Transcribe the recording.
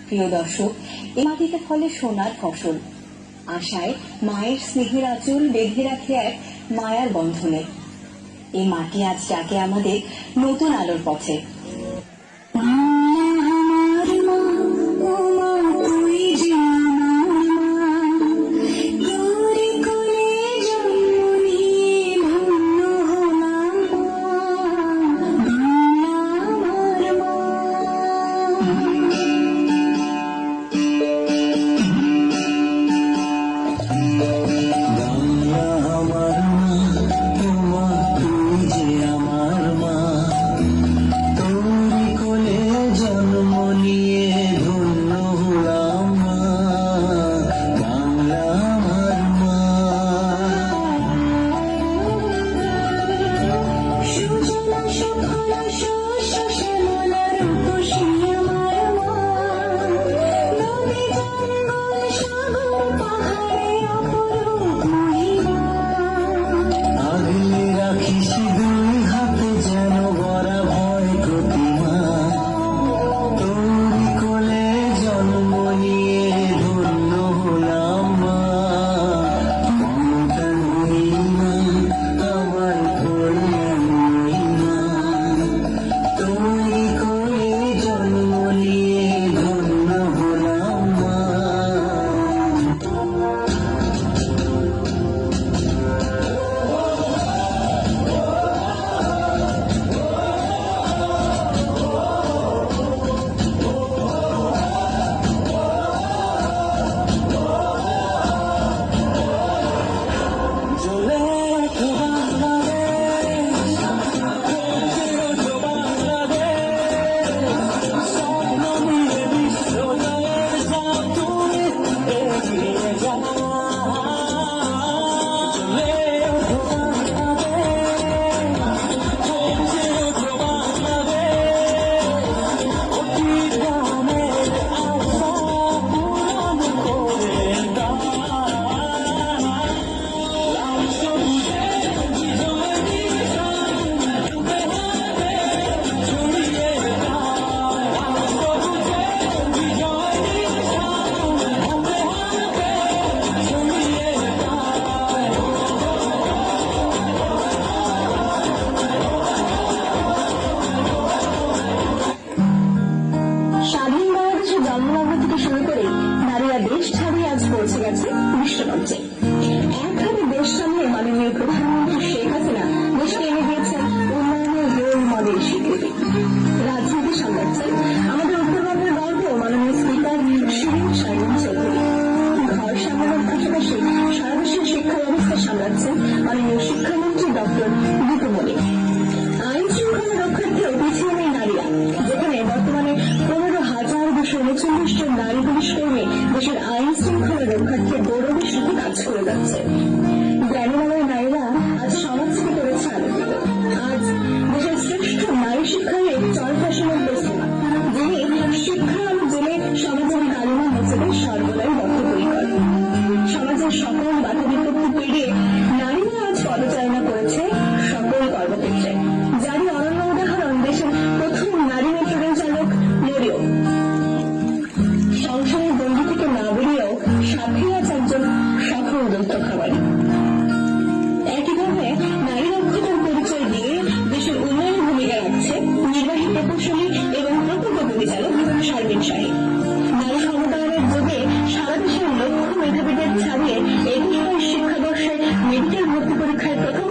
প্রিয় দর্শক, এ মাটিতে ফলে সোনার ফসল, আশায় মায়ের স্নেহের আঁচল বেঁধে রাখে এক মায়ার বন্ধনে। এই মাটি আজ ডাকে আমাদের নতুন আলোর পথে। বিশ্বমঞ্চে একভাবে দেশ সামনে মাননীয় প্রধানমন্ত্রী শেখ হাসিনা দেশকে এনে দিয়েছেন উন্নয়নের রোল মডেল স্বীকৃতি। রাজনীতি সামলাচ্ছেন আমাদের উত্তরবঙ্গের গর্ব মাননীয় স্পিকার শিরিন শারমিন চৌধুরী। ঘর সামলানোর পাশাপাশি সারা দেশের শিক্ষা ব্যবস্থা সামলাচ্ছেন মাননীয় শিক্ষামন্ত্রী ডক্টর দীপু মনি। আইন শৃঙ্খলা রক্ষার্থে পিছিয়ে নেই নারীরা, যেখানে বর্তমানে 15,239 জন নারী পুলিশ কর্মী দেশের আইন শৃঙ্খলা রক্ষার্থে গৌরবের সাথে কাজ করে যাচ্ছে। গ্রামীণ নারীরা আজ সমাজ থেকে করেছে আলোকিত। আজ দেশের শ্রেষ্ঠ নারী শিক্ষায় চরফ্যাশনের প্রস্তুত, যিনি শিক্ষার আলো জেলে সমাজের কালিমা মোচনে সর্বদাই বদ্ধপরিকর। সমাজের সকল বাধা বিপত্তি পেরিয়ে নারীরা আজ পদচারণা করেছে সকল কর্মক্ষেত্রে, যারই অনন্য উদাহরণ দেশের প্রথম নারী মেট্রো রেল চালক মরিয়ম। সংসারের বন্দী থেকে না বেরিয়েও সাথে আছে একজন সফল উদ্যোক্তা খামারি। একইভাবে নারী দক্ষতার পরিচয় দিয়ে দেশের উন্নয়নে ভূমিকা রাখছে নির্বাহী প্রকৌশলী এবং প্রকল্প পরিচালক শারমিন শাহী। নারী ক্ষমতায়নের যুগে সারা দেশের লক্ষ্য মেধাবীদের ছাড়িয়ে 21 শিক্ষাবর্ষে মেডিকেল ভর্তি পরীক্ষায় প্রথম